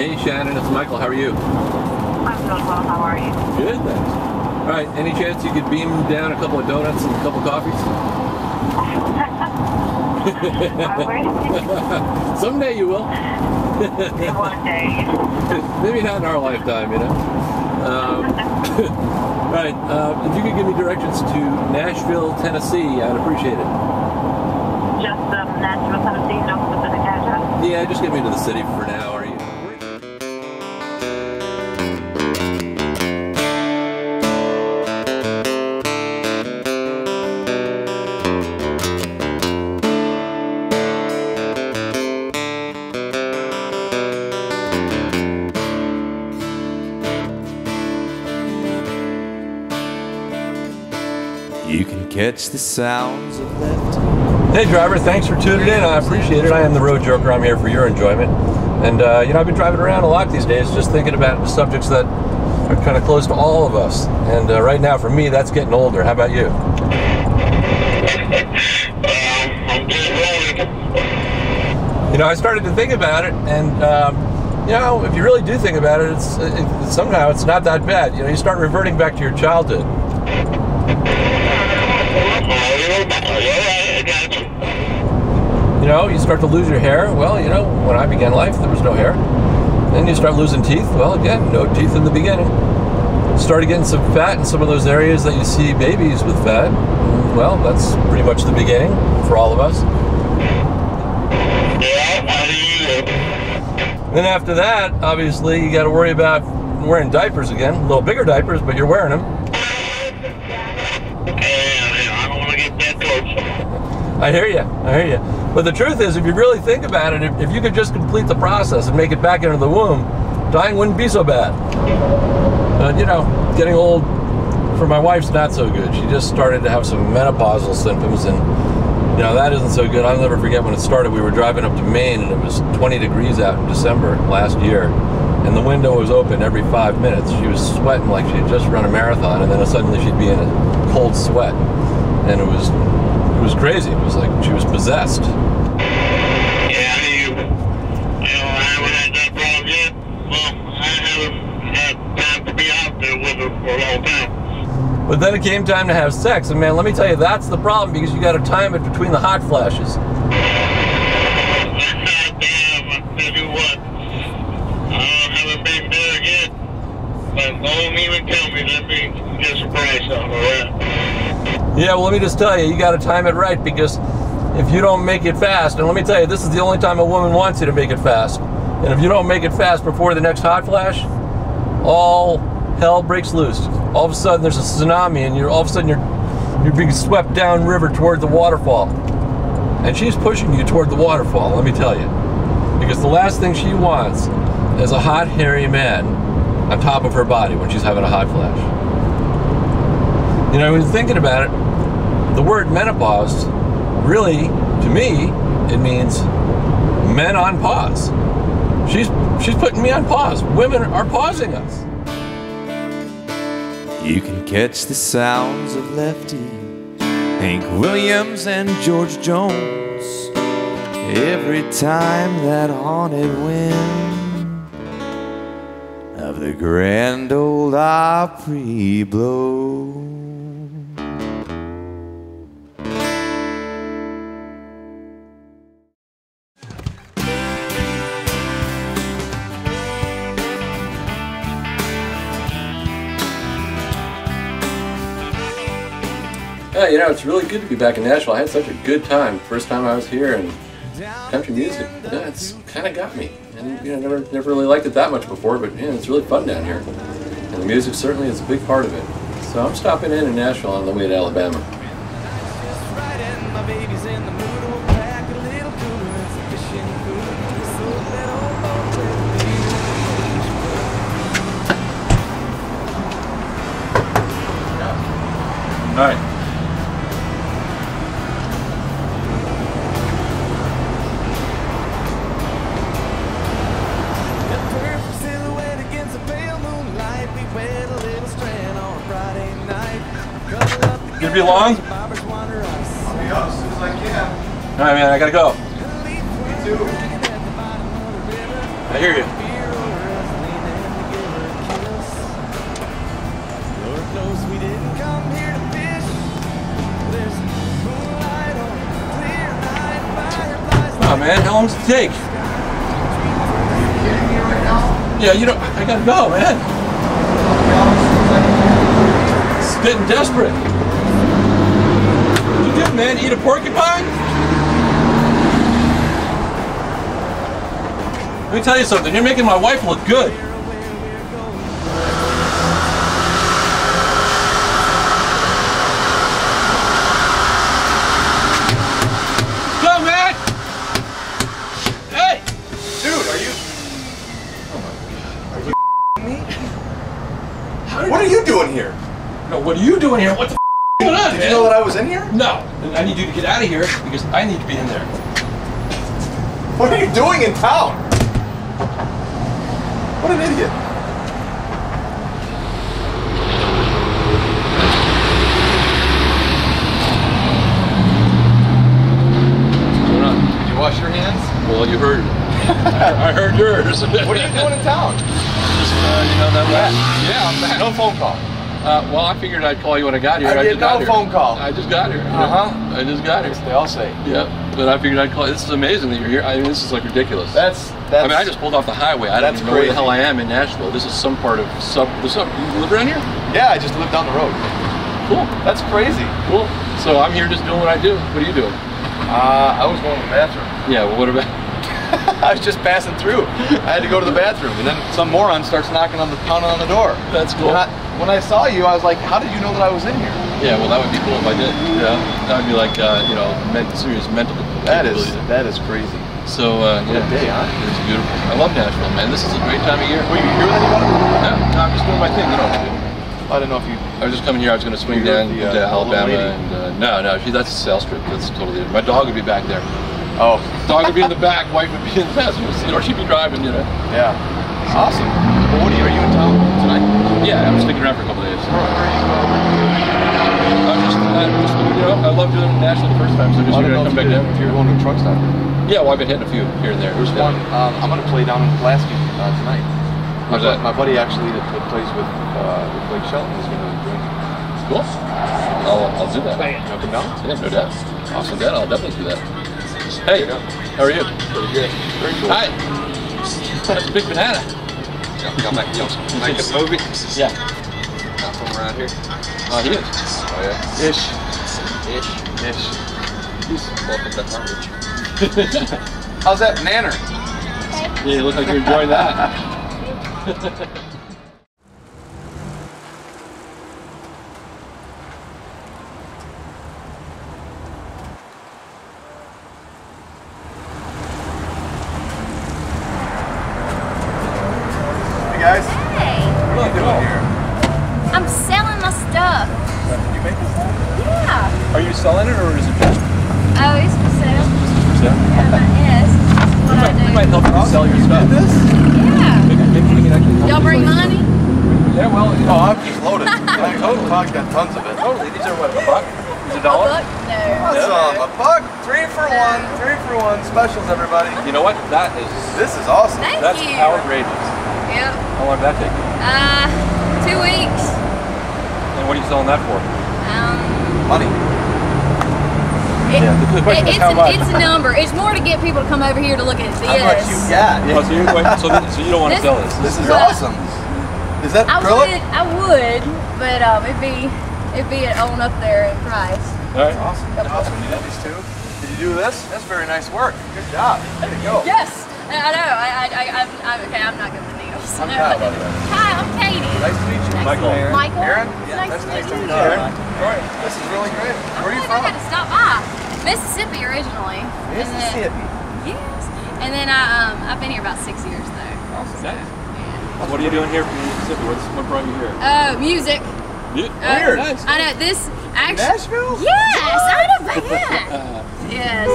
Hey Shannon, it's Michael. How are you? I'm doing well. How are you? Good, thanks. All right, any chance you could beam down a couple of donuts and a couple of coffees? Someday you will. One day. Maybe not in our lifetime, you know. Right, if you could give me directions to Nashville, Tennessee, I'd appreciate it. Just Nashville, Tennessee, no specific address? Yeah, just get me to the city for now. Are you? You can catch the sounds of left. Hey driver, thanks for tuning in. I appreciate it. I am the Road Joker. I'm here for your enjoyment. And you know, I've been driving around a lot these days just thinking about subjects that are kind of close to all of us. And right now for me, that's getting older. How about you? I'm getting older. You know, I started to think about it, and you know, if you really do think about it, somehow it's not that bad. You know, you start reverting back to your childhood. You know, you start to lose your hair. Well, you know, when I began life, there was no hair. Then you start losing teeth. Well, again, no teeth in the beginning. Started getting some fat in some of those areas that you see babies with fat. Well, that's pretty much the beginning for all of us. Then after that, obviously, you got to worry about wearing diapers again. A little bigger diapers, but you're wearing them. I don't want to get that close. I hear you. I hear you. But the truth is, if you really think about it, if you could just complete the process and make it back into the womb, dying wouldn't be so bad. But, you know, getting old for my wife's not so good. She just started to have some menopausal symptoms, and, you know, that isn't so good. I'll never forget when it started. We were driving up to Maine, and it was 20 degrees out in December last year, and the window was open every 5 minutes. She was sweating like she had just run a marathon, and then suddenly she'd be in a cold sweat, and it was crazy. It was like she was possessed. Yeah, I haven't had that problem yet. Well, I haven't had time to be out there with her for a long time. But then it came time to have sex, and man, let me tell you, that's the problem, because you got to time it between the hot flashes. Damn, I tell you what, I haven't been there yet, but don't even tell me. Let me get some price on it. Yeah, well, let me just tell you, you got to time it right, because if you don't make it fast, and let me tell you, this is the only time a woman wants you to make it fast, and if you don't make it fast before the next hot flash, all hell breaks loose. All of a sudden, there's a tsunami, and all of a sudden you're being swept downriver toward the waterfall, and she's pushing you toward the waterfall. Let me tell you, because the last thing she wants is a hot, hairy man on top of her body when she's having a hot flash. You know, when you're thinking about it, the word menopause, really, to me, it means men on pause. She's putting me on pause. Women are pausing us. You can catch the sounds of Lefty, Hank Williams, and George Jones every time that haunted wind of the Grand Ole Opry blows. Yeah, you know, it's really good to be back in Nashville. I had such a good time first time I was here, and country music, yeah, it's kind of got me. And you know, never really liked it that much before, but yeah, it's really fun down here. And the music certainly is a big part of it. So I'm stopping in Nashville on the way to Alabama. All right. Gonna be long? I'll be up as soon as I can. Alright, man, I gotta go. Me too. I hear you. man. How long does it take? Are you kidding me right now? Yeah, you know, I gotta go, man. It's getting desperate. What you do, man? Eat a porcupine? Let me tell you something. You're making my wife look good. Go, man! Hey! Dude, are you? Oh my God. Are you me? What are you doing here? No, what are you doing here? What the going on, Did man? you know that I was in here? No. And I need you to get out of here because I need to be in there. What are you doing in town? What an idiot. What's going on? Did you wash your hands? Well, you heard. I heard yours. What are you doing in town? Just, you know that way? Yeah, I'm back. No phone call. Well, I figured I'd call you when I got here. I did just got no here. phone call. I just got here. Uh-huh. I just got here. They all say. Yeah, but I figured I'd call. This is amazing that you're here. I mean, this is like ridiculous. That's. I mean, I just pulled off the highway. I don't That's even know where the crazy. hell I am in Nashville. This is some part of You live around here? Yeah, I just live down the road. Cool. That's crazy. Cool. So I'm here just doing what I do. What are you doing? I was going to the bathroom. Yeah. Well, what about? I was just passing through. I had to go to the bathroom, and then some moron starts pounding on the door. That's cool. When I saw you, I was like, "How did you know that I was in here?" Yeah. Well, that would be cool if I did. Yeah. That would be like you know, serious mental. That capability. is crazy. So What yeah, a day, huh? it's beautiful. I love Nashville, man. This is a great time of year. Were you here with anybody? No, I'm just doing my thing. You know what I do. I didn't know if you. I was just coming here. I was going to swing You're down the, to Alabama, little lady. and no, that's a sales trip. That's totally. My dog would be back there. Oh, Dog would be in the back. Wife would be in the passenger seat, or she'd be driving. You know. yeah. Awesome. Well, are you in town tonight? Yeah, I'm sticking around for a couple days. Where are you going? I'm just, you know, I love doing it nationally the first time, so I just figured I'd come back down. If you're going to a truck stop. Yeah, well, I've been hitting a few here and there. There's one. I'm going to play down in Pulaski tonight. How's that? My buddy actually that plays with Blake Shelton is going to join me. Cool. I'll do that. You want to come down? Yeah, no doubt. Awesome. That I'll definitely do that. Hey, how are you? Pretty good. Very cool. Hi. That's a big banana. Y'all make a movie? Yeah. Not from around here. He is. Oh yeah. Ish. He's welcome to Harvard. How's that banana? Yeah, you look like you're enjoying that. Hey guys. Hey, What are you doing here? I'm selling my stuff. Did you make this stuff? Yeah. Are you selling it, or is it just Oh, it's for sale. for sale? Yes. That's what I We might do. help you sell your stuff. This? Yeah. Maybe we can actually help Y'all you bring sell your money? stuff. Yeah, well, you know, Oh, I'm just loaded. Totally. I've got tons of it. totally. These are what, $1? Is it $1? A buck? No. Awesome. A buck. 3 for 1. 3 for 1 specials, everybody. You know what? That is, This is awesome. Thank that's you. outrageous. Yep. How long did that take you? 2 weeks. And what are you selling that for? Money. The question is how much? It's a number. It's more to get people to come over here to look at this. How much you got? Oh, so, you're going, so you don't want to sell this? This is Well, awesome. Is that I acrylic? would, but it'd be on up there in price. All right. Awesome. Awesome. You did these two? Did you do this? That's very nice work. Good job. There you go. Yes, I know. I'm not good with needles. I'm Kyle, by the way. Hi, I'm Katie. Nice to meet you. Michael. Michael. Aaron? Nice Nice to meet to you. meet you. Aaron. This is really great. Where are you I from? got to stop by. Mississippi originally. And then- Mississippi. yes. And then I've been here about 6 years though. Nice. What are you doing here from Mississippi? What brought you here? Music. Weird. Nice. I know this actually. Nashville? Yes, I know that. Yes.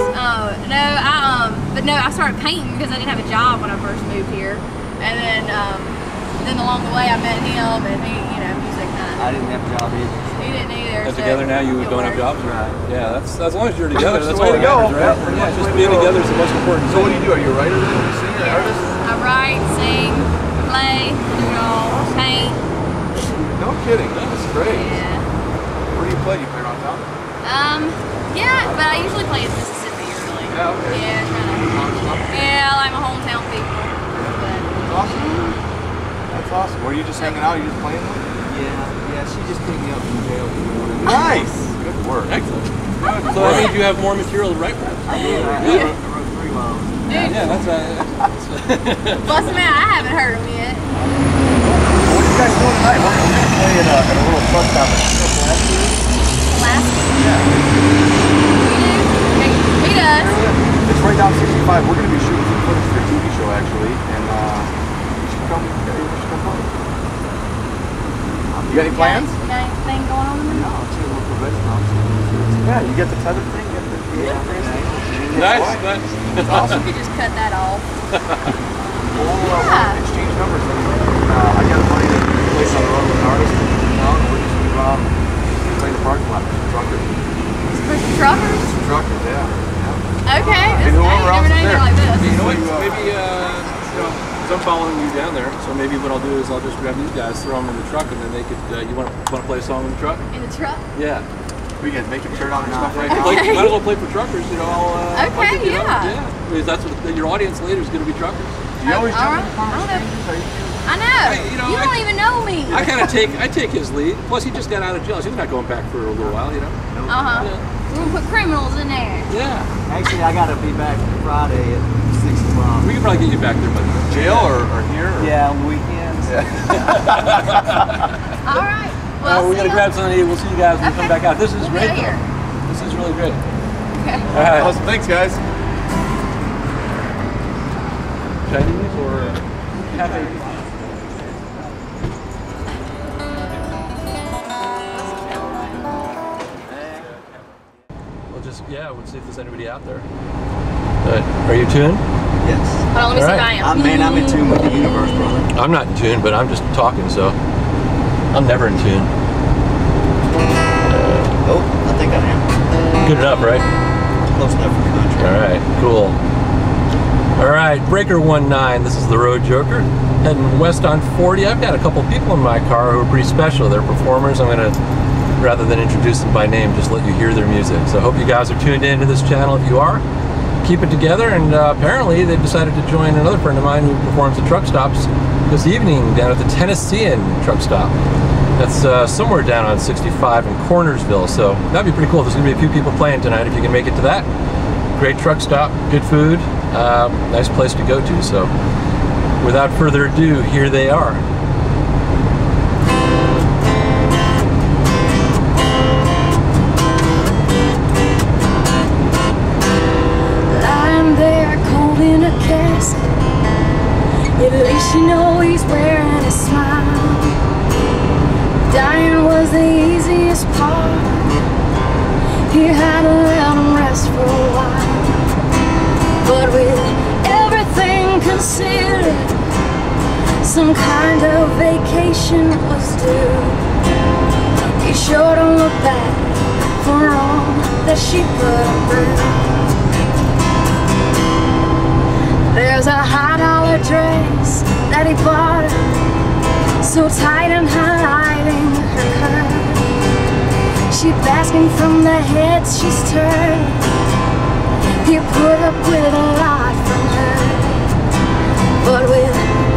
But no, I started painting because I didn't have a job when I first moved here, and then along the way I met him, and he, music kind of. I didn't have a job either. He didn't either. And so together now you it don't have worked. jobs, right? Yeah, that's as long as you're together. That's That's the way all to that go. matters, right? Yeah, Yeah, that's the just way to being go. together is the most important So what do thing. you do? Are you a writer? Are you a singer? Artist? I write, sing, play, do it all, paint. No kidding. That's great. Yeah. Where do you play? You play around town? Yeah, but I usually play in Mississippi, really. Yeah, okay. Yeah, kind of. That's awesome. Were you just hanging out? You just playing with her? Yeah, she just picked me up from jail. Nice. Good work. Excellent. So that means you have more material to write with. I wrote 3 miles. Yeah, that's Bust him out. I haven't heard him yet. What are you guys doing tonight? We're going to play at a little truck stop. Alaska? Yeah. He does. It's right down 65. We're going to be shooting some footage for a TV show, actually, and you should come play. You got any plans? You got anything going on? No, I'll see what the restaurant. Yeah, you get the tether thing? nice. That's awesome. You could just cut that off. We'll exchange numbers. I got money to place on the road with an artist. We're just going to play in the parking lot. Truckers. For some truckers? Some truckers, yeah. Okay. And whoever else is there. Like this. You know what? Maybe, you know, 'cause I'm following you down there, so maybe what I'll do is I'll just grab these guys, throw them in the truck, and then they could. You want to play a song in the truck? In the truck? Yeah. We can make a shirt on and stuff right Okay. now. Like, you might as well play for truckers, you know. I'll Okay, get, you know, yeah. Because that's what your audience later is going to be truckers. Do you always jump in Alright. the car with I don't strangers? I know. You don't even know me. I kind of take his lead. Plus, he just got out of jail. So he's not going back for a little while, you know. Uh-huh. We're going to put criminals in there. Yeah. Actually, I gotta be back Friday at 6 o'clock. We can probably get you back there by then. Jail or here? Or? Yeah, on weekends. All right. Well, We're going to grab something to eat. We'll see you guys when we come back out. This is We'll be great, here. though. This is really great. Okay. All right. Awesome. Thanks, guys. Chinese or cafe? We'll see if there's anybody out there. Are you tuned? Yes. Hold on, let me see if I am. I'm in tune with the universe, brother. I'm not in tune, but I'm just talking, so I'm never in tune. Oh, I think I am. Good enough, right? Close enough for the country. All right, cool. All right, Breaker 19, this is the Road Joker, heading west on 40. I've got a couple people in my car who are pretty special. They're performers. I'm going to, rather than introduce them by name, just let you hear their music. So I hope you guys are tuned into this channel. If you are, keep it together. And apparently they've decided to join another friend of mine who performs at truck stops this evening down at the Tennessean Truck Stop. That's somewhere down on 65 in Cornersville. So that'd be pretty cool. There's going to be a few people playing tonight if you can make it to that. Great truck stop, good food, nice place to go to. So without further ado, here they are. Lying there cold in a casket, at least you know he's wearing a smile. Dying was the easiest part. He had to let him rest for a while. But with everything considered, some kind of vacation was due. He sure don't look back for all that she put him through. There's a $high dress that he bought her, so tight and highlighting her curve. She basking from the heads she's turned. He put up with a lot from her, but with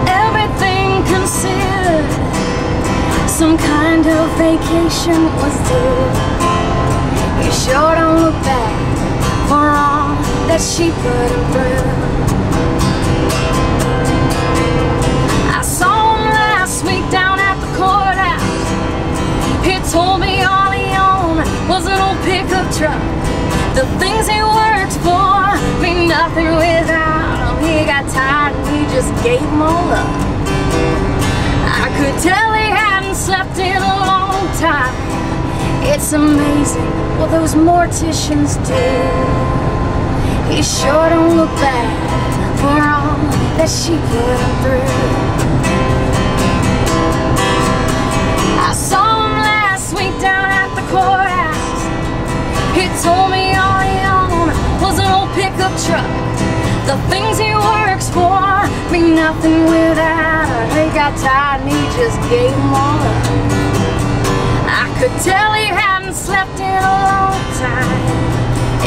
everything considered, some kind of vacation was due. He sure don't look back for all that she put him through. I saw him last week down at the courthouse. He told me all he owned was an old pickup truck. The things he worked for mean nothing without him. He got tired and he just gave them all up. I could tell he hadn't slept in a long time. It's amazing what those morticians do. He sure don't look back for all that she put him through. I saw him last week down at the courthouse. He told me all he owned was an old pickup truck. The things he works for mean nothing without her. He got tired and he just gave them all up. I could tell he hadn't slept in a long time.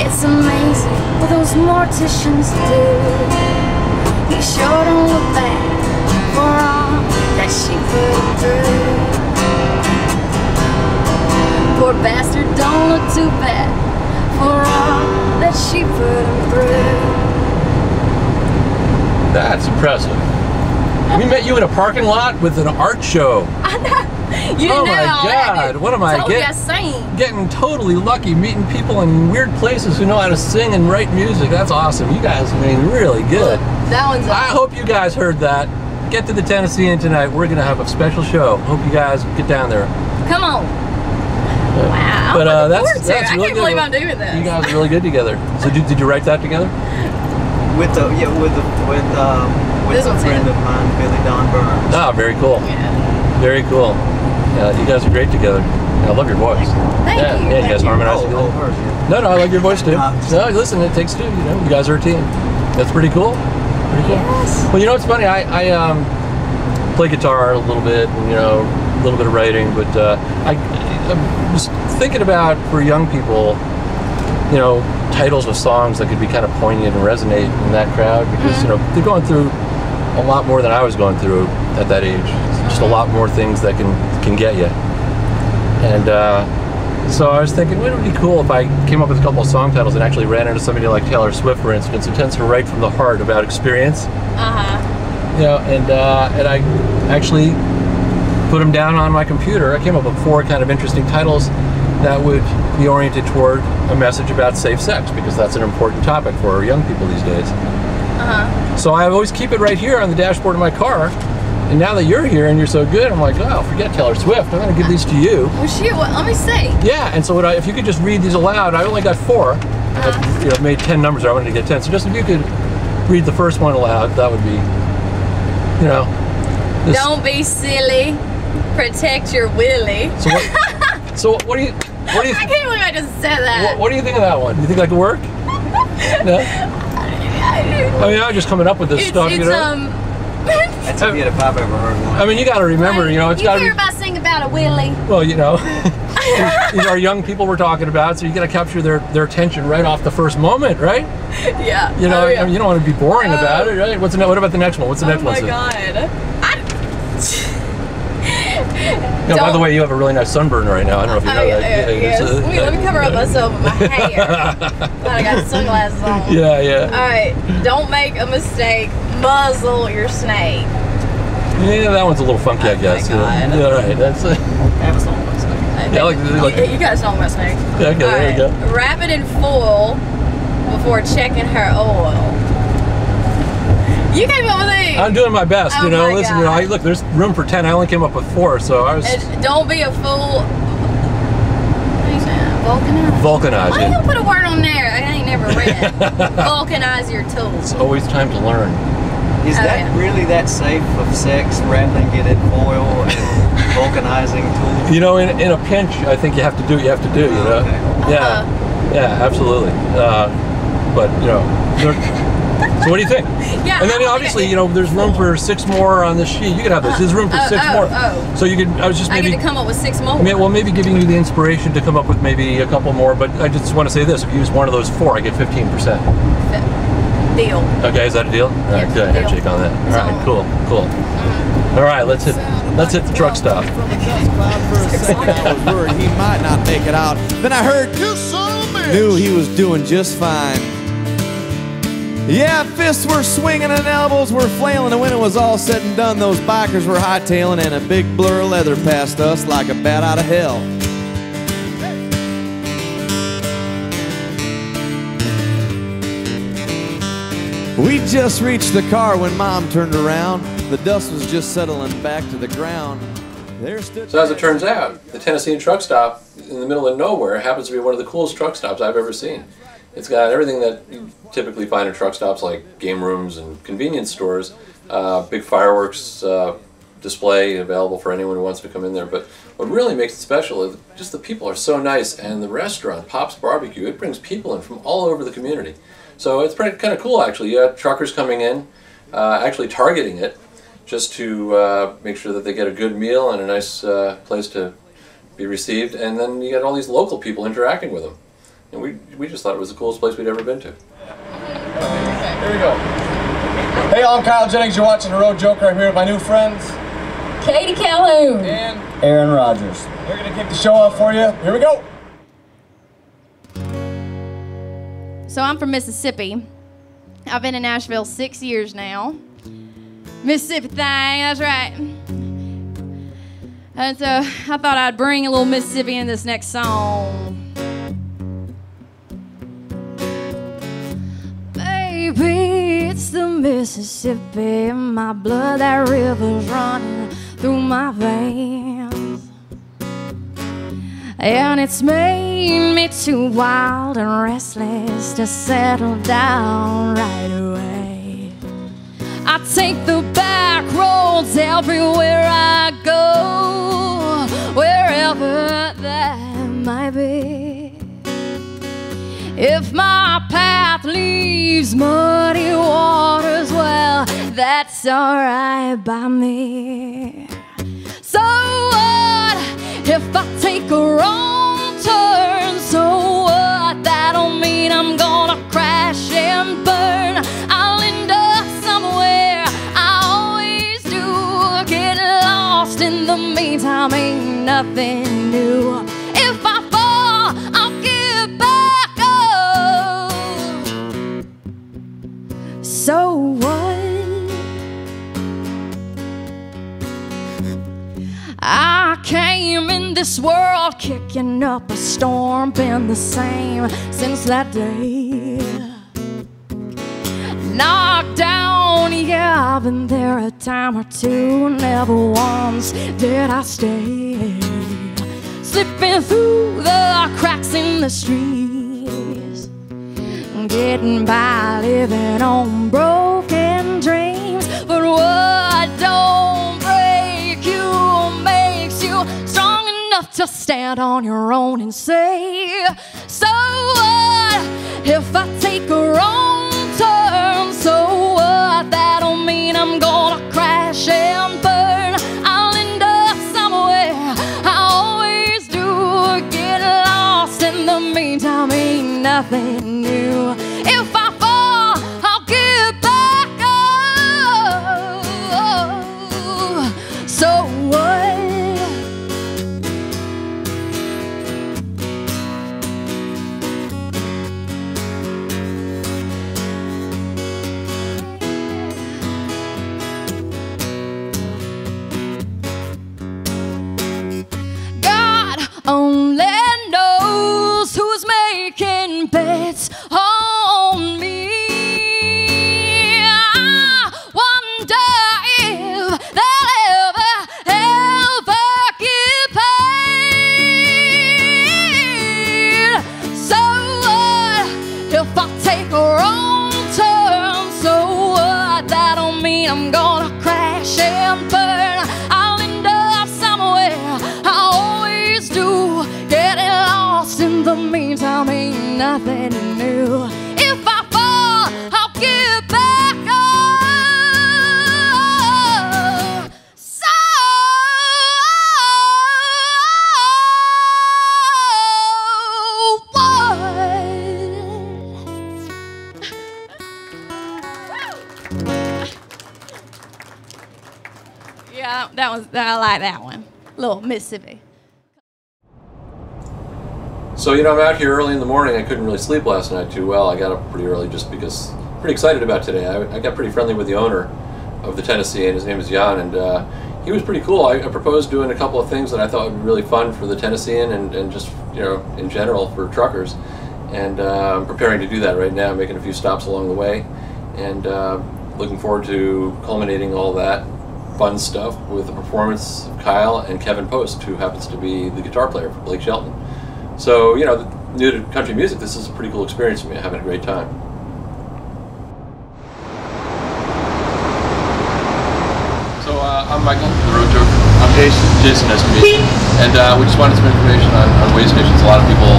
It's amazing what those morticians do. He sure don't look back for all that she put him through. Poor bastard don't look too bad for all that she put him through. That's impressive. We met you in a parking lot with an art show. I know. You didn't Oh know my all that. God! What am I getting totally lucky, meeting people in weird places who know how to sing and write music. That's awesome. You guys are doing really good. That one's I hope you guys heard that. Get to the Tennessean tonight. We're gonna have a special show. Hope you guys get down there. Come on. Wow. But that's I really can't good. believe I'm doing this. You guys are really good together. So did you write that together? With a friend of mine, Billy Don Burns. Ah, very cool. Yeah. Very cool. You guys are great together. I love your voice. Thank you. Yeah, you guys harmonize together. Hers, yeah. No, I like your voice too. No, listen, it takes two. You know, you guys are a team. That's pretty cool. Pretty cool. Yes. Well, you know, it's funny. I play guitar a little bit, and, you know, a little bit of writing, but I was thinking about for young people, you know, titles of songs that could be kind of poignant and resonate in that crowd, because you know they're going through a lot more than I was going through at that age. Just a lot more things that can get you. And so I was thinking, wouldn't it be cool if I came up with a couple of song titles and actually ran into somebody like Taylor Swift, for instance, who tends to write from the heart about experience. You know, and I actually put them down on my computer. I came up with 4 kind of interesting titles that would be oriented toward a message about safe sex, because that's an important topic for young people these days. So I always keep it right here on the dashboard of my car. And now that you're here and you're so good, I'm like, oh, forget Taylor Swift. I'm going to give these to you. Well, shoot, let me see. Yeah, and so if you could just read these aloud, I only got 4. I've made 10 numbers. I wanted to get 10. So just if you could read the first one aloud, that would be, you know. Don't be silly. Protect your willy. So what do you? I can't believe I just said that. What do you think of that one? Do you think that could work? No? I mean, I'm just coming up with this stuff. It's, you know? That's a hit if I've ever heard one. I mean, you got to remember, you know, it's got to be. You hear about sing about a willy? Well, you know, these are young people we're talking about, so you got to capture their attention right off the first moment, right? Yeah. You know, I mean, you don't want to be boring about it, right? What about the next one? What's the next one? Oh my God. No, by the way, you have a really nice sunburn right now. I don't know if you know that. Yes. Let me cover up myself with my hair. I got sunglasses on. Yeah. All right. Don't make a mistake. Muzzle your snake. Yeah, that one's a little funky, I guess. God. Yeah, all right. That's it. Have a song about snake. Yeah, you got a song about snake. Yeah, okay, there you go. Wrap it in foil before checking her oil. You came up with these. I'm doing my best, you know. Listen, you know, look, there's room for 10. I only came up with 4, so I was. And don't be a fool. What are you saying? Vulcanize. Vulcanize. Why you put a word on there I ain't never read? Vulcanize your tools. It's always time to learn. Is that really that safe of sex, wrapping it in foil and vulcanizing tools? You know, in a pinch, I think you have to do what you have to do. You know. Okay. Yeah, absolutely. But you know. So what do you think? Yeah. And then obviously, you know, there's room for 6 more on this sheet. You could have this. There's room for 6 more. So you could. I was just maybe. I get to come up with 6 more. Well, maybe giving you the inspiration to come up with maybe a couple more. But I just want to say this: if you use one of those 4, I get 15%. Deal. Okay, is that a deal? All right, good. Handshake on that. All right, cool. All right, let's hit the truck stop. I was worried he might not make it out. Then I heard, "You son of a bitch!" Knew he was doing just fine. Yeah, fists were swinging and elbows were flailing, and when it was all said and done, those bikers were hightailing, and a big blur of leather passed us like a bat out of hell. We just reached the car when Mom turned around. The dust was just settling back to the ground. There stood. So as it turns out, the Tennessean Truck Stop in the middle of nowhere happens to be one of the coolest truck stops I've ever seen. It's got everything that you typically find in truck stops, like game rooms and convenience stores. Big fireworks display available for anyone who wants to come in there. But what really makes it special is just the people are so nice, and the restaurant, Pop's Barbecue, it brings people in from all over the community. So it's kind of cool, actually. You have truckers coming in, actually targeting it, just to make sure that they get a good meal and a nice place to be received. And then you got all these local people interacting with them. And we just thought it was the coolest place we'd ever been to. Here we go. Hey, I'm Kyle Jennings. You're watching The Road Joker. I'm here with my new friends, Katie Calhoun. And Aaron Rogers. They're going to kick the show off for you. Here we go. So I'm from Mississippi. I've been in Nashville 6 years now. Mississippi thing, that's right. And so I thought I'd bring a little Mississippi in this next song. Baby, it's the Mississippi, my blood, that river's running through my veins. And it's made me too wild and restless to settle down right away. I take the back roads everywhere I go, wherever that might be. If my path leaves muddy waters, well, that's alright by me. So what if I take a wrong turn? So what? That don't mean I'm gonna crash and burn. I'll end up somewhere, I always do. Get lost in the meantime, ain't nothing new. If I fall, I'll get back up. So what? I came in this world kicking up a storm, been the same since that day. Knocked down, yeah, I've been there a time or two, never once did I stay. Slipping through the cracks in the streets, getting by, living on broken dreams. But what don't break you makes you strong enough to stand on your own and say, so what if I take a wrong turn? So what? That don't mean I'm gonna crash and burn. I'll end up somewhere, I always do. Get lost in the meantime, ain't nothing new. If I fall, I'll get back up. So what? Only knows who's making bets on me. I wonder if they'll ever get paid. So what if I take a wrong turn? So what? That don't mean I'm gonna crash and burn. I'll end up somewhere, I always do. Getting lost in the meantime, ain't nothing new. If I fall, I'll get back up. So what? Yeah, I like that one. Little Mississippi. So, I'm out here early in the morning. I couldn't really sleep last night too well. I got up pretty early just because pretty excited about today. I got pretty friendly with the owner of the Tennessean. His name is Jan, and he was pretty cool. I proposed doing a couple of things that I thought would be really fun for the Tennessean and just, in general for truckers. And I'm preparing to do that right now, making a few stops along the way, and looking forward to culminating all that fun stuff with the performance of Kyle and Kevin Post, who happens to be the guitar player for Blake Shelton. So, new to country music, this is a pretty cool experience for me. I'm having a great time. So, I'm Michael, the Road Joker. I'm Jason. Jason, nice to meet you. And we just wanted some information on weigh stations. A lot of people,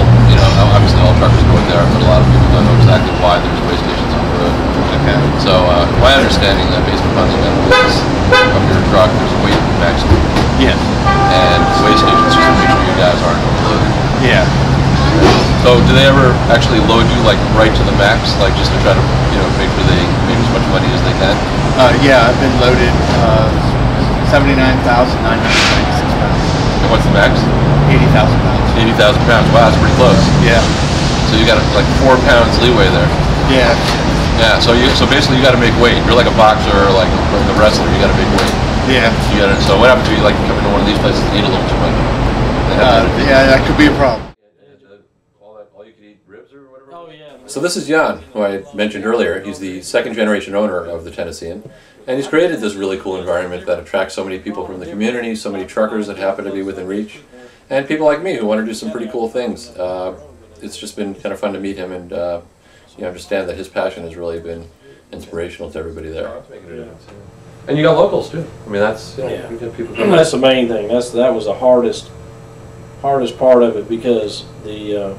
obviously all truckers go there, but a lot of people don't know exactly why there's weigh stations on the road. Okay. So, my understanding that based upon the is of your truck, there's a weight maximum. Yes. And weigh stations just to make sure you guys aren't overloaded. Yeah. So do they ever actually load you like right to the max, like just to try to make sure they make as much money as they can? Yeah, I've been loaded 79,996 pounds. And what's the max? 80,000 pounds. 80,000 pounds. Wow, that's pretty close. Yeah. So you got like 4 pounds leeway there. Yeah. Yeah. So basically you got to make weight. You're like a boxer or like a wrestler. You got to make weight. Yeah. You got to. So what happens if you like come into one of these places and eat a little too much? Yeah, that could be a problem. All you can eat ribs or whatever. Oh yeah. So this is Jan, who I mentioned earlier. He's the second generation owner of the Tennessean, and he's created this really cool environment that attracts so many people from the community, so many truckers that happen to be within reach, and people like me who want to do some pretty cool things. It's just been kind of fun to meet him and understand that his passion has really been inspirational to everybody there. And you got locals too. I mean, that's yeah. You got people. That's the main thing. That was the hardest part of it, because the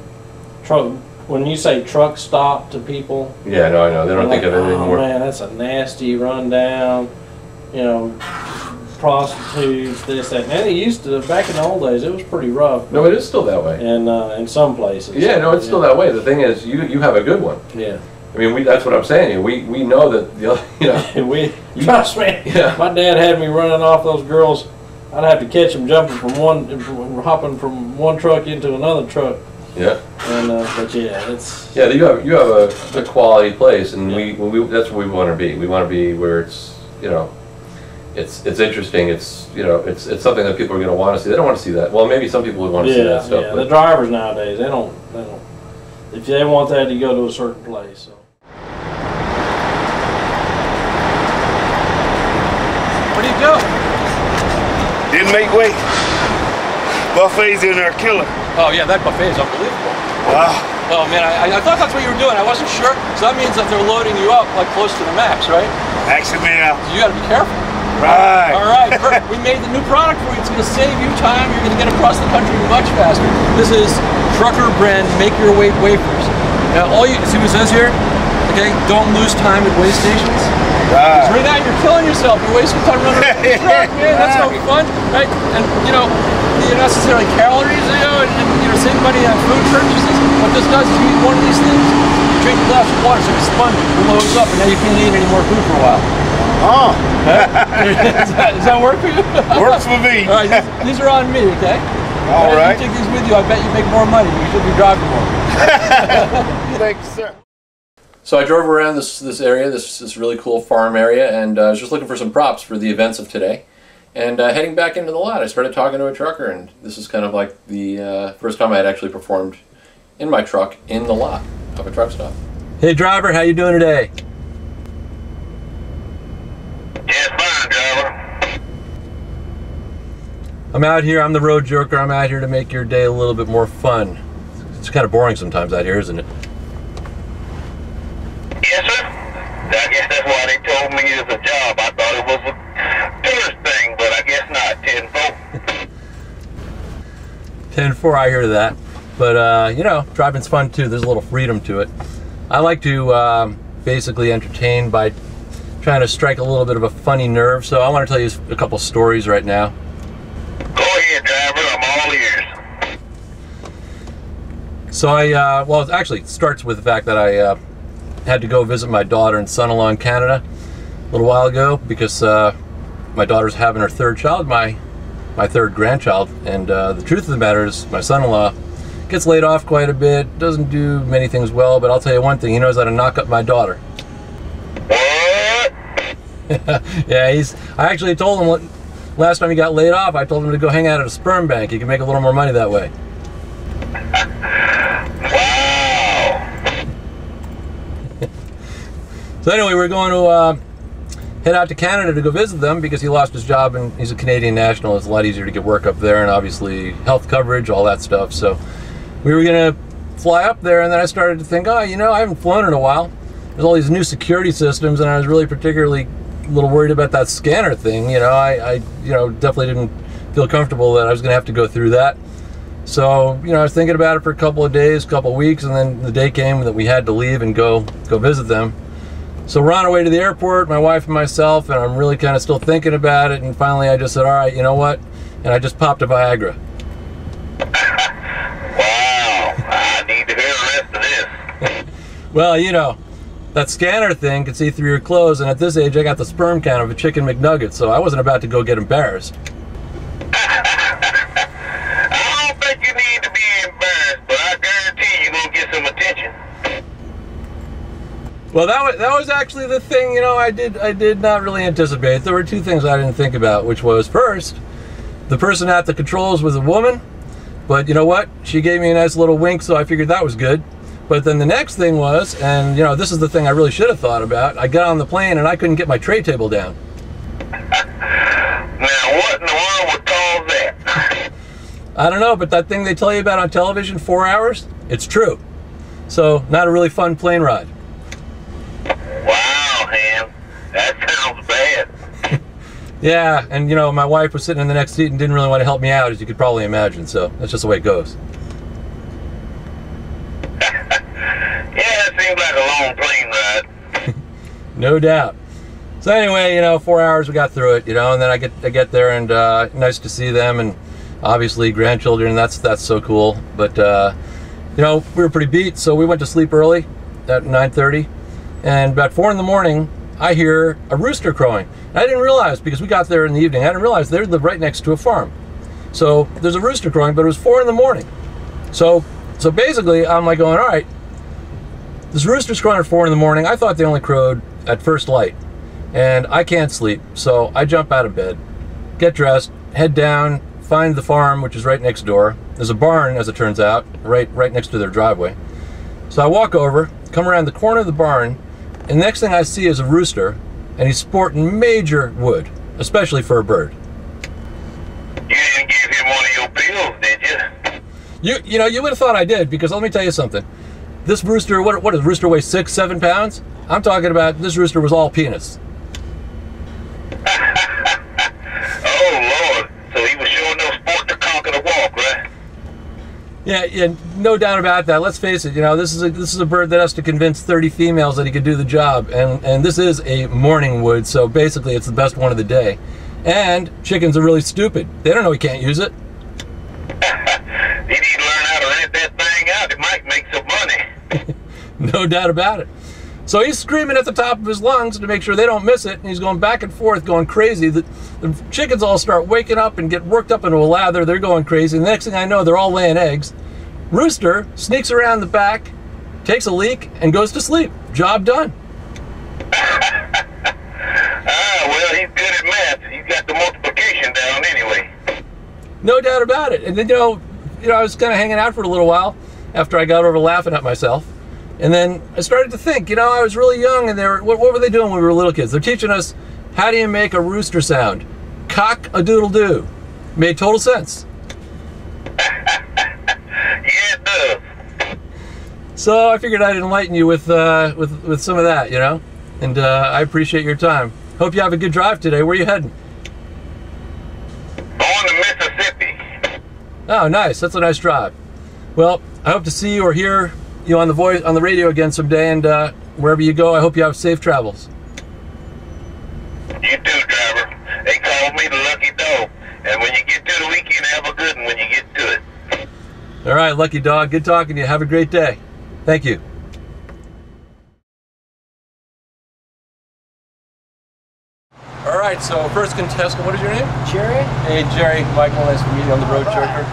truck. When you say truck stop to people, yeah, no, I know they don't think of it anymore. Oh man, that's a nasty rundown. Prostitutes, this, that. And it used to, back in the old days, it was pretty rough. No, it is still that way. And in some places. Yeah, no, it's still that way. The thing is, you have a good one. Yeah. I mean, that's what I'm saying. We know that trust me. Yeah. My dad had me running off those girls. I'd have to catch them jumping hopping from one truck into another truck. Yeah. And but yeah, it's you have a good quality place, and that's where we want to be. We want to be where it's it's interesting. It's something that people are going to want to see. They don't want to see that. Well, maybe some people would want to see that stuff. Yeah, the drivers nowadays, they don't. If they want that, you go to a certain place. So. Where do you go? Didn't make weight. Buffets in there, killer. Oh yeah, that buffet is unbelievable. Wow. Oh man, I thought that's what you were doing. I wasn't sure. So that means that they're loading you up like close to the max, right? Maxing me out. You got to be careful. Right. All right. We made the new product for you. It's going to save you time. You're going to get across the country much faster. This is Trucker brand Make Your Weight wafers. Now, see what it says here? Okay, don't lose time at weigh stations. Right. Right now, you're killing yourself. You're wasting time running around the truck, man. That's no fun, right? And the unnecessary calories, and save money on food purchases. What this does is you eat one of these things, you drink a glass of water, so it's spongy, it loads up, and now you can't eat any more food for a while. Oh. Does that work for you? Works for me. All right, these are on me, okay? All right. If you take these with you, I bet you make more money. You should be driving more. Thanks, sir. So I drove around this area, this really cool farm area, and I was just looking for some props for the events of today. And heading back into the lot, I started talking to a trucker, and this is kind of like the first time I had actually performed in my truck in the lot of a truck stop. Hey driver, how you doing today? Yes, fine, driver. I'm out here, I'm the road joker, I'm out here to make your day a little bit more fun. It's kind of boring sometimes out here, isn't it? Yes, sir. I guess that's why they told me it was a job. I thought it was a tourist thing, but I guess not. 10-4. 10-4, I hear that. But, driving's fun too. There's a little freedom to it. I like to basically entertain by trying to strike a little bit of a funny nerve. So I want to tell you a couple stories right now. Go ahead, driver. I'm all ears. So well, actually, it starts with the fact that I had to go visit my daughter and son-in-law in Canada a little while ago because my daughter's having her third child, my third grandchild, and the truth of the matter is my son-in-law gets laid off quite a bit, doesn't do many things well, but I'll tell you one thing, he knows how to knock up my daughter. What? Yeah, I actually told him last time he got laid off, I told him to go hang out at a sperm bank. He can make a little more money that way. Wow. So anyway, we're going to head out to Canada to go visit them because he lost his job and he's a Canadian national. It's a lot easier to get work up there and obviously health coverage, all that stuff. So we were going to fly up there, and then I started to think, I haven't flown in a while. There's all these new security systems, and I was really particularly a little worried about that scanner thing. I definitely didn't feel comfortable that I was going to have to go through that. So, I was thinking about it for a couple of days, couple of weeks, and then the day came that we had to leave and go visit them. So we're on our way to the airport, my wife and myself, and I'm really kind of still thinking about it, and finally I just said, all right, you know what? And I just popped a Viagra. Wow, I need to hear the rest of this. Well, that scanner thing could see through your clothes, and at this age I got the sperm count of a chicken McNugget, so I wasn't about to go get embarrassed. I don't think you need to be embarrassed, but I guarantee you're gonna get some attention. Well, that was actually the thing, you know, I did not really anticipate. There were two things I didn't think about, which was, first, the person at the controls was a woman, but you know what? She gave me a nice little wink, so I figured that was good. But then the next thing was, and you know, this is the thing I really should have thought about, I got on the plane and I couldn't get my tray table down. Now, what in the world would cause that? I don't know, but that thing they tell you about on television, 4 hours, it's true. So, not a really fun plane ride. Wow, Ham, that sounds bad. Yeah, and you know, my wife was sitting in the next seat and didn't really want to help me out, as you could probably imagine, so that's just the way it goes. Yeah, it seems like a long plane ride. No doubt. So anyway, you know, 4 hours we got through it, you know, and then I get there and nice to see them, and obviously grandchildren, that's so cool. But you know, we were pretty beat, so we went to sleep early at 9:30, and about 4 in the morning I hear a rooster crowing. And I didn't realize, because we got there in the evening, I didn't realize they live right next to a farm. So there's a rooster crowing, but it was 4 in the morning. So basically I'm like going, all right, this rooster's crowing at 4 in the morning. I thought they only crowed at first light, and I can't sleep. So I jump out of bed, get dressed, head down, find the farm, which is right next door. There's a barn, as it turns out, right next to their driveway. So I walk over, come around the corner of the barn, and the next thing I see is a rooster, and he's sporting major wood, especially for a bird. You didn't give him one of your pills, did you? You know, you would have thought I did, because let me tell you something. This rooster, what does rooster weigh, 6-7 pounds? I'm talking about this rooster was all penis. Oh, Lord. So he was showing no sport to conquer the walk, right? Yeah, no doubt about that. Let's face it, you know, this is a bird that has to convince 30 females that he could do the job, and this is a morning wood, so basically it's the best one of the day. And chickens are really stupid. They don't know he can't use it. He need to learn how to rent that thing out. It might make some money. No doubt about it. So he's screaming at the top of his lungs to make sure they don't miss it, and he's going back and forth, going crazy. The chickens all start waking up and get worked up into a lather. They're going crazy. And the next thing I know, they're all laying eggs. Rooster sneaks around the back, takes a leak, and goes to sleep. Job done. Well, he's good at math. He's got the multiplication down anyway. No doubt about it. And then, you know, I was kind of hanging out for a little while after I got over laughing at myself. And then I started to think, you know, I was really young, and what were they doing when we were little kids? They're teaching us, how do you make a rooster sound? Cock-a-doodle-doo. Made total sense. Yeah, it does. So I figured I'd enlighten you with some of that, you know? And I appreciate your time. Hope you have a good drive today. Where are you heading? Going to Mississippi. Oh, nice. That's a nice drive. Well, I hope to see you or hear you on the radio again someday, and wherever you go, I hope you have safe travels. You too, driver. They call me the lucky dog. And when you get to the weekend, have a good one when you get to it. All right, lucky dog. Good talking to you. Have a great day. Thank you. All right, so first contestant, what is your name? Jerry. Hey, Jerry. Michael, nice to meet you on the Road Trucker.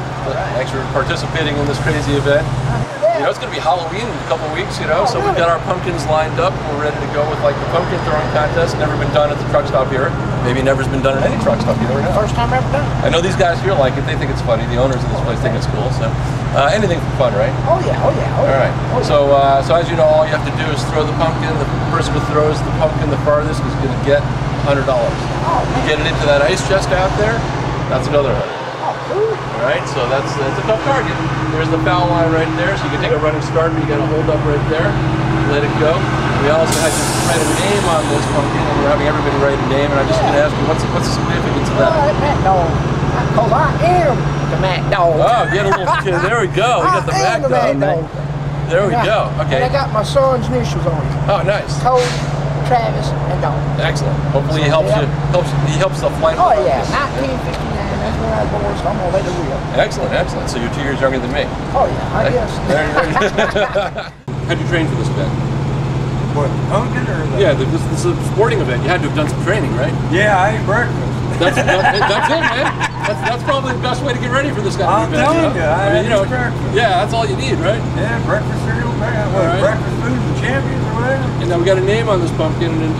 Thanks for participating in this crazy event. You know, it's going to be Halloween in a couple of weeks, you know, so we've got our pumpkins lined up. We're ready to go with, like, the pumpkin throwing contest. Never been done at the truck stop here. Maybe never's been done at any truck stop. You never know. First time ever done. I know these guys here like it. They think it's funny. The owners of this place think it's cool. So anything for fun, right? Oh, yeah. Oh, yeah. All right. So as you know, all you have to do is throw the pumpkin. The person who throws the pumpkin the farthest is going to get $100. You get it into that ice chest out there, that's another $100. All right, so that's a tough target. There's the foul line right there, so you can take a running start, but you got to hold up right there, let it go. We also had to write a name on this pumpkin, and we're having everybody write a name, and I'm just going to ask you, what's the significance of that? Mac Dog. Oh, I am the Mac Dog. Oh, get a little kid. There we go. We got the Mac Dog. There we go. Okay. And I got my son's initials on it. Oh, nice. Cole, Travis, and Don. Excellent. Hopefully he helps you. He helps the flight. Oh yeah, 1959. That's when I was born, so I'm gonna let it real. Excellent, excellent. So you're 2 years younger than me. Oh yeah, I guess. How'd you train for this event? What, the pumpkin or the... Yeah, this is a sporting event. You had to have done some training, right? Yeah, I ate breakfast. That's it, man. That's probably the best way to get ready for this kind of event. I'm telling you, I mean, breakfast. Yeah, that's all you need, right? Yeah, breakfast cereal, right. breakfast food and champions or whatever. And now we got a name on this pumpkin, and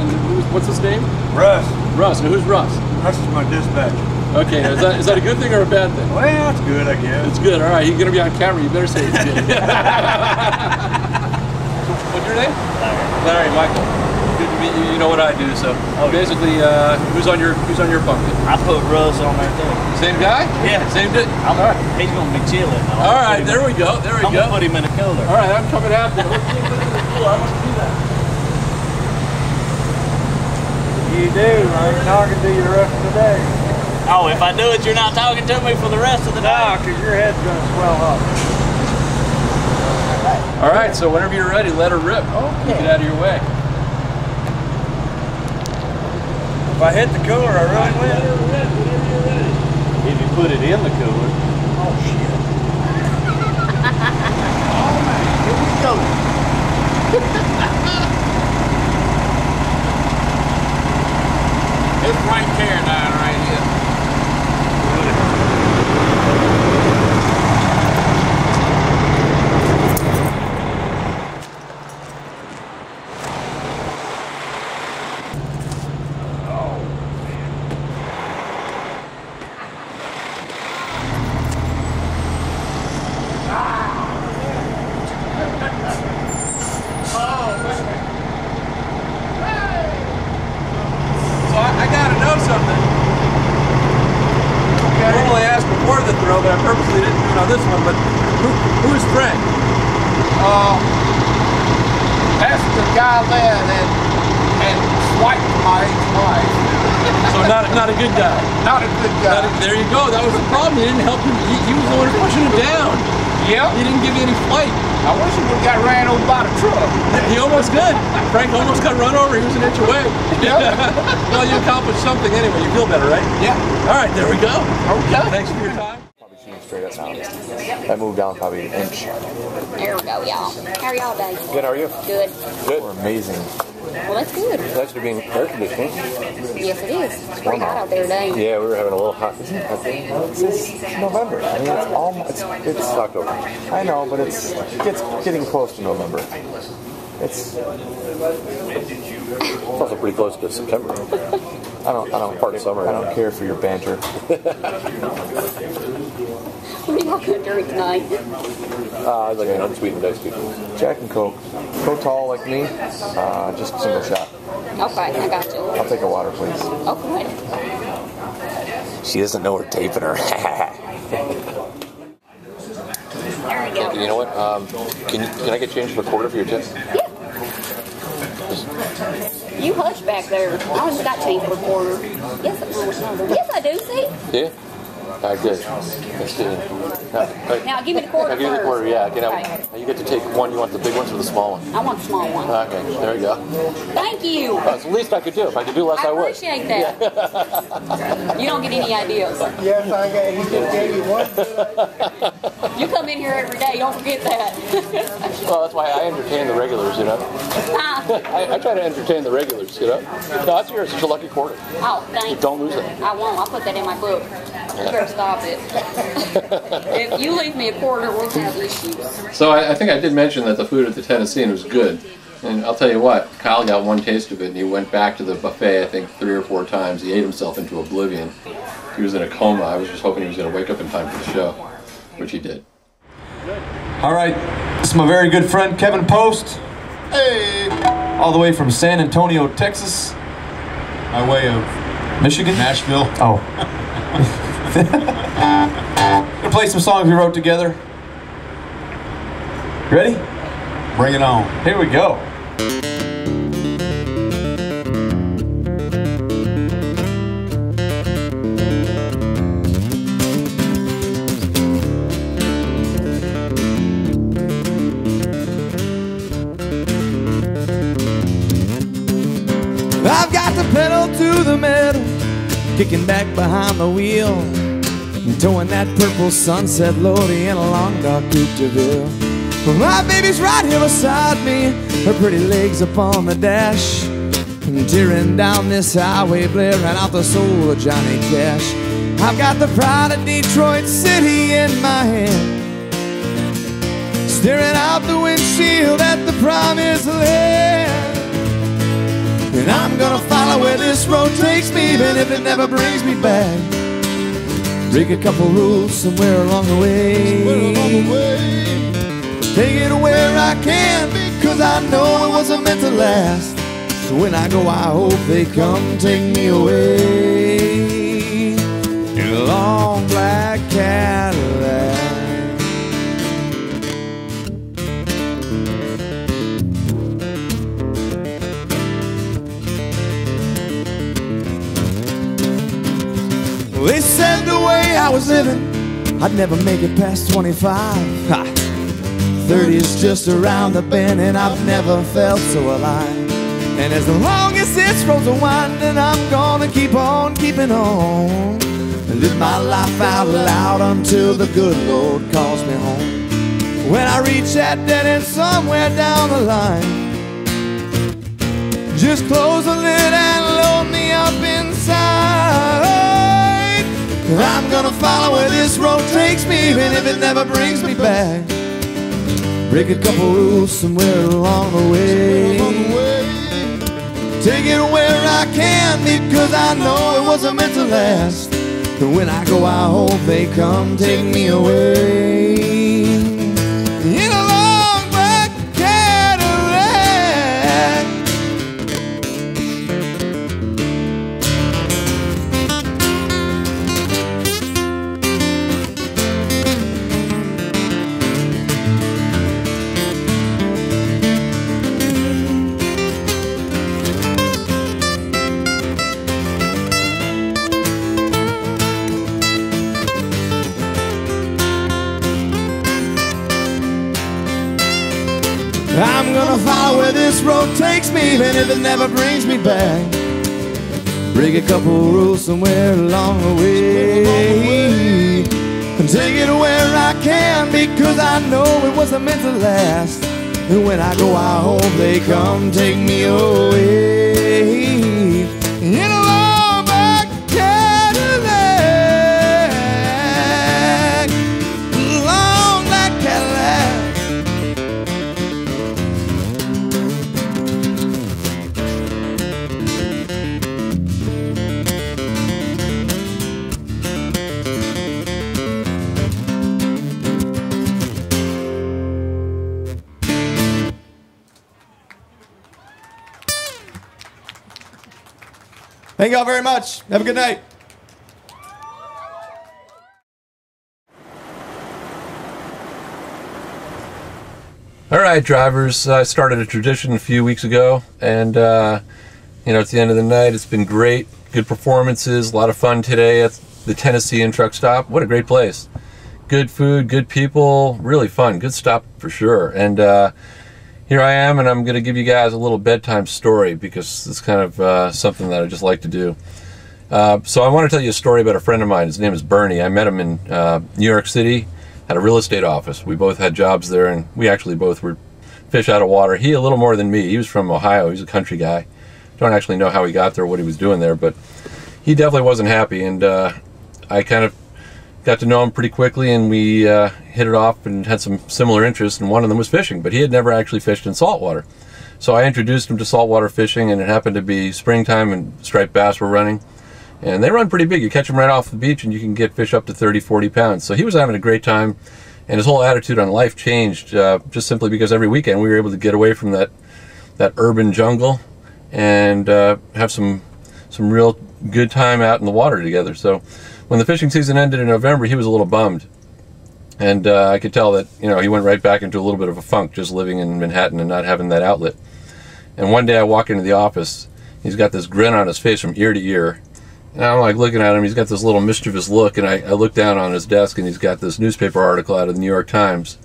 what's his name? Russ. Russ. Now who's Russ? Russ is my dispatcher. Okay, now is that a good thing or a bad thing? Well, it's good, I guess. It's good. All right, he's gonna be on camera. You better say it's good. What's your name? Larry. Michael. Good to meet you. You know what I do. So basically, who's on your pumpkin? I put Russ on there too. Same guy? Yeah. Same dude. He's gonna be chilling. All right, there we go. There we go. I'm gonna put him in a cooler. All right, I'm coming after him. Let's see if this is cool. I want to do that. You do. I ain't talking to you the rest of the day. Oh, if I do it, you're not talking to me for the rest of the day? No, because your head's going to swell up. All right, so whenever you're ready, let her rip. Okay. Get out of your way. If I hit the cooler, I really win. Whenever you're ready. If you put it in the cooler. Oh, shit. Oh, man. Here we go. It's right there down right here. I gotta know something. I normally ask before the throw, but I purposely didn't do it on this one. But who's Frank? That's the guy there that had swiped my ex-wife. So not a good guy. Not a good guy. There you go. That was the problem. You didn't help him. He was the one pushing him down. Yep. He didn't give you any flight. I wish he would have got ran over by the truck. He almost did. Frank almost got run over. He was an inch away. Yep. Well, you accomplished something anyway. You feel better, right? Yeah. All right, there we go. Okay. Thanks for your time. Probably shooting straight up now. I moved down probably an inch. There we go, y'all. How are y'all day? Good, how are you? Good. Good. We're amazing. Well, that's good. It's actually being air conditioning. Yes, it is. It's pretty hot out there today. Yeah, we were having a little hot. It's November. I mean, it's October. I know, but it's getting close to November. It's also pretty close to September. I don't part of summer. I don't care for your banter. What are y'all gonna drink tonight? Like an unsweetened iced tea. Jack and Coke. Go tall like me. Just a single shot. Okay, I got you. I'll take a water, please. Okay. She doesn't know we're taping her. There we go. You know what? Can I get change for a quarter for your tip? Yeah. You hush back there. I always got change for a quarter. Yes, I do. See? Yeah. Good. Let's see. Now give me the quarter. I'll give you the quarter. Yeah. Okay. Now you get to take one. You want the big ones or the small one? I want the small one. Okay. There you go. Thank you. That's the least I could do. If I could do less, I would. I appreciate that. You don't get any ideas. Yes, I got. He just gave you one. You come in here every day. Don't forget that. Well, that's why I entertain the regulars, you know. I try to entertain the regulars, you know. No, that's yours. It's your lucky quarter. Oh, thanks. Don't lose it. I won't. I'll put that in my book. You better stop it. If you leave me a quarter, we'll have issues. So I think I did mention that the food at the Tennessean was good. And I'll tell you what, Kyle got one taste of it and he went back to the buffet, I think 3 or 4 times. He ate himself into oblivion. He was in a coma. I was just hoping he was going to wake up in time for the show, which he did. All right, this is my very good friend Kevin Post. Hey! All the way from San Antonio, Texas. My way of Michigan? Nashville. Oh. Gonna play some songs we wrote together. Ready? Bring it on. Here we go. I've got the pedal to the metal, kicking back behind the wheel, and towing that purple sunset Lodi in a long dark coupe de ville. My baby's right here beside me, her pretty legs up on the dash, tearing down this highway, blaring out the soul of Johnny Cash. I've got the pride of Detroit City in my hand, staring out the windshield at the promised land. And I'm gonna follow where this road takes me, even if it never brings me back. Break a couple rules somewhere along the way. Take it where I can, because I know it wasn't meant to last. So when I go, I hope they come take me away in a long black Cadillac. They said the way I was living, I'd never make it past 25. Ha. 30 is just around the bend, and I've never felt so alive. And as long as this road's winding, I'm gonna keep on keeping on, and live my life out loud until the good Lord calls me home. When I reach that dead end somewhere down the line, just close the lid and load me up inside. I'm gonna follow where this road takes me, even if it never brings me back. Break a couple rules somewhere along the way. Take it where I can, because I know it wasn't meant to last. And when I go, I hope they come take me away in a long black Cadillac. I'm gonna follow where this road takes me, even if it never brings me back. Break a couple rules somewhere along the way, and take it where I can, because I know it wasn't meant to last. And when I go, I hope they come take me away in a long black Cadillac, long black Cadillac. Thank y'all very much. Have a good night. All right, drivers. I started a tradition a few weeks ago, and you know, it's the end of the night. It's been great. Good performances. A lot of fun today at the Tennessean Truck Stop. What a great place. Good food, good people, really fun. Good stop for sure. And here I am, and I'm going to give you guys a little bedtime story, because it's kind of something that I just like to do. So I want to tell you a story about a friend of mine. His name is Bernie. I met him in New York City at a real estate office. We both had jobs there, and we actually both were fish out of water. He a little more than me. He was from Ohio. He's a country guy. Don't actually know how he got there, what he was doing there, but he definitely wasn't happy, and I kind of got to know him pretty quickly, and we hit it off and had some similar interests, and one of them was fishing, but he had never actually fished in saltwater. So I introduced him to saltwater fishing, and it happened to be springtime, and striped bass were running, and they run pretty big. You catch them right off the beach, and you can get fish up to 30, 40 pounds. So he was having a great time, and his whole attitude on life changed just simply because every weekend we were able to get away from that urban jungle and have some real good time out in the water together. So when the fishing season ended in November, he was a little bummed, and I could tell that, you know, he went right back into a little bit of a funk, just living in Manhattan and not having that outlet. And one day I walk into the office, he's got this grin on his face from ear to ear, and I'm like looking at him. He's got this little mischievous look, and I look down on his desk, and he's got this newspaper article out of the New York Times,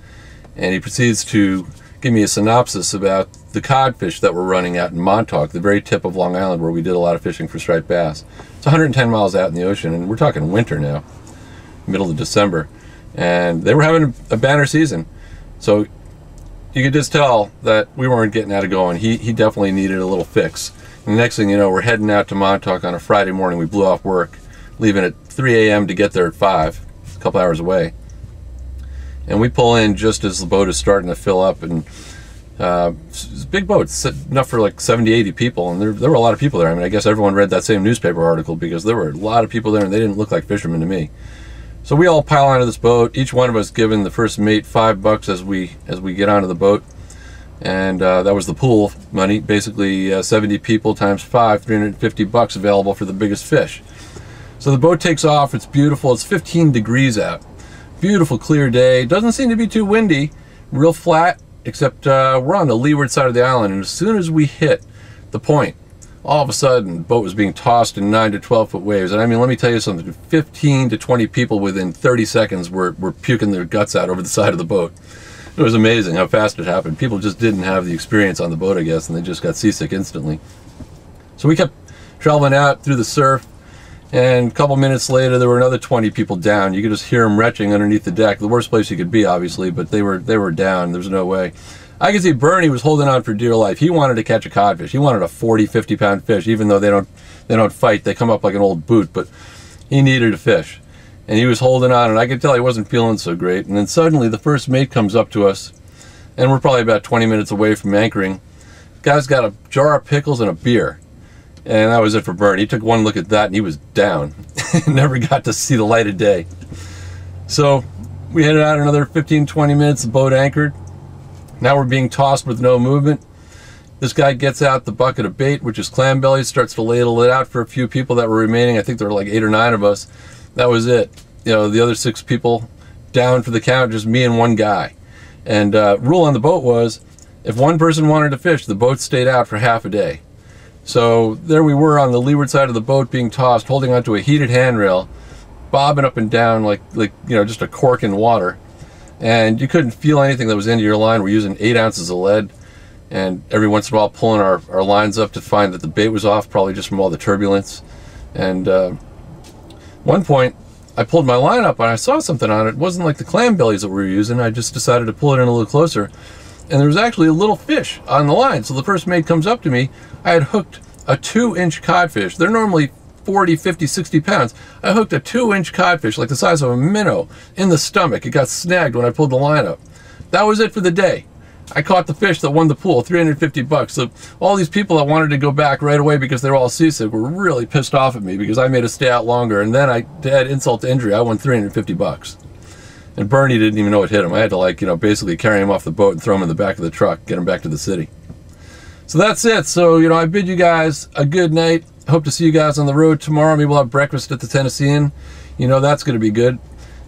and he proceeds to give me a synopsis about the codfish that were running out in Montauk, the very tip of Long Island, where we did a lot of fishing for striped bass. It's 110 miles out in the ocean, and we're talking winter now, middle of December, and they were having a banner season. So you could just tell that we weren't getting out of going. He definitely needed a little fix. And the next thing you know, we're heading out to Montauk on a Friday morning. We blew off work, leaving at 3 a.m. to get there at 5, a couple hours away. And we pull in just as the boat is starting to fill up, and it's a big boat. It's enough for like 70, 80 people, and there were a lot of people there. I mean, I guess everyone read that same newspaper article because there were a lot of people there, and they didn't look like fishermen to me. So we all pile onto this boat, each one of us giving the first mate $5 as we get onto the boat. And that was the pool money, basically 70 people times 5, $350 available for the biggest fish. So the boat takes off, it's beautiful, it's 15 degrees out. Beautiful clear day, doesn't seem to be too windy, real flat, except we're on the leeward side of the island, and as soon as we hit the point, all of a sudden the boat was being tossed in 9 to 12 foot waves. And I mean, let me tell you something, 15 to 20 people within 30 seconds were puking their guts out over the side of the boat. It was amazing how fast it happened. People just didn't have the experience on the boat, I guess, and they just got seasick instantly. So we kept traveling out through the surf, and a couple minutes later there were another 20 people down. You could just hear them retching underneath the deck. The worst place you could be, obviously, but they were down. There's no way. I could see Bernie was holding on for dear life. He wanted to catch a codfish. He wanted a 40, 50-pound fish, even though they don't fight. They come up like an old boot, but he needed a fish. And he was holding on, and I could tell he wasn't feeling so great. And then suddenly the first mate comes up to us, and we're probably about 20 minutes away from anchoring. The guy's got a jar of pickles and a beer. And that was it for Bernie. He took one look at that, and he was down. Never got to see the light of day. So we headed out another 15, 20 minutes, the boat anchored. Now we're being tossed with no movement. This guy gets out the bucket of bait, which is clam bellies, starts to ladle it out for a few people that were remaining. I think there were like 8 or 9 of us. That was it. You know, the other 6 people down for the count, just me and one guy. And rule on the boat was, if one person wanted to fish, the boat stayed out for half a day. So there we were on the leeward side of the boat being tossed, holding onto a heated handrail, bobbing up and down like you know, just a cork in water. And you couldn't feel anything that was into your line. We're using 8 ounces of lead, and every once in a while pulling our lines up to find that the bait was off, probably just from all the turbulence. And one point, I pulled my line up and I saw something on it. It wasn't like the clam bellies that we were using. I just decided to pull it in a little closer. And there was actually a little fish on the line. So the first mate comes up to me. I had hooked a 2-inch codfish. They're normally 40, 50, 60 pounds. I hooked a 2-inch codfish, like the size of a minnow, in the stomach. It got snagged when I pulled the line up. That was it for the day. I caught the fish that won the pool, $350. So all these people that wanted to go back right away because they were all seasick were really pissed off at me because I made us stay out longer. And then I had insult to injury. I won $350. And Bernie didn't even know it hit him. I had to, like, you know, basically carry him off the boat and throw him in the back of the truck, get him back to the city. So that's it. So, you know, I bid you guys a good night. Hope to see you guys on the road tomorrow. Maybe we'll have breakfast at the Tennessean. You know, that's going to be good.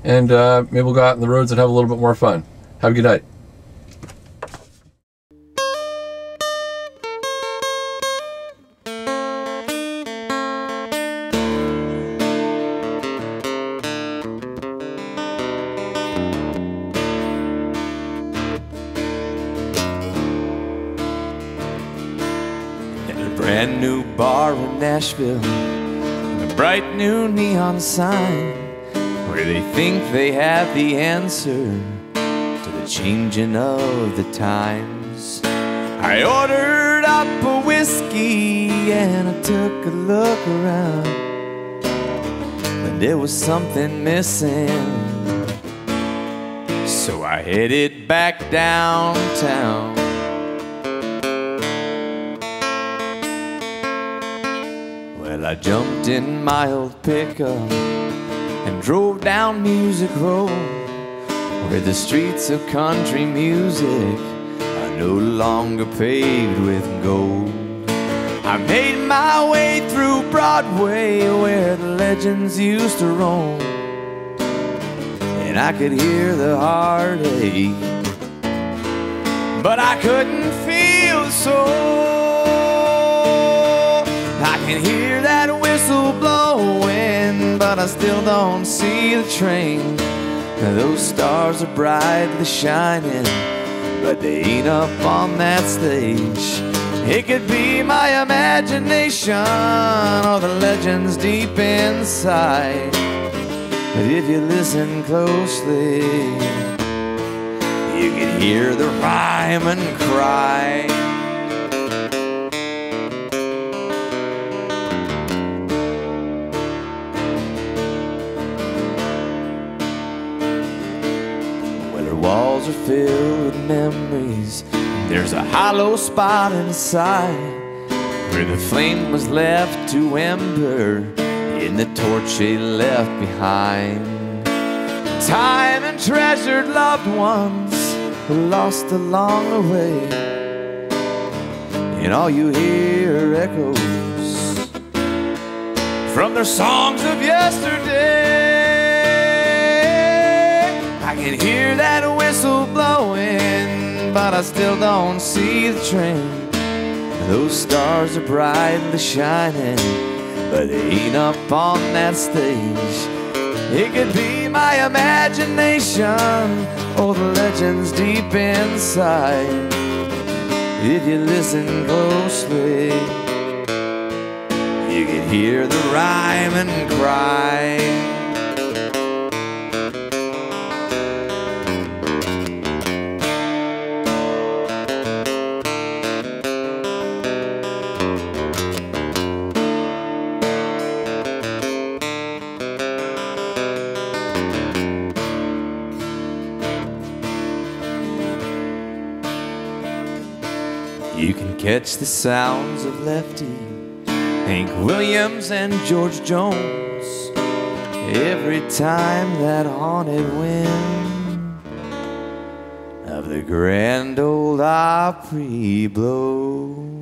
And maybe we'll go out on the roads and have a little bit more fun. Have a good night. Brand new bar in Nashville, a bright new neon sign where they think they have the answer to the changing of the times. I ordered up a whiskey and I took a look around, but there was something missing, so I headed back downtown. Well, I jumped in my old pickup and drove down Music Road, where the streets of country music are no longer paved with gold. I made my way through Broadway, where the legends used to roam, and I could hear the heartache, but I couldn't feel the soul. I can hear that whistle blowing, but I still don't see the train. Those stars are brightly shining, but they ain't up on that stage. It could be my imagination or the legends deep inside, but if you listen closely, You could hear the rhyme and cry. Well, her walls are filled with memories. There's a hollow spot inside where the flame was left to ember in the torch she left behind. Time and treasured loved ones lost along the way, and all you hear are echoes from their songs of yesterday. I can hear that whistle blowing, but I still don't see the train. Those stars are brightly shining, but they ain't up on that stage. It could be my imagination or the legends deep inside. If you listen closely, you can hear the rhyme and cry. You can catch the sounds of Lefty, Hank Williams, and George Jones every time that haunted wind of the Grand Ole Opry blows.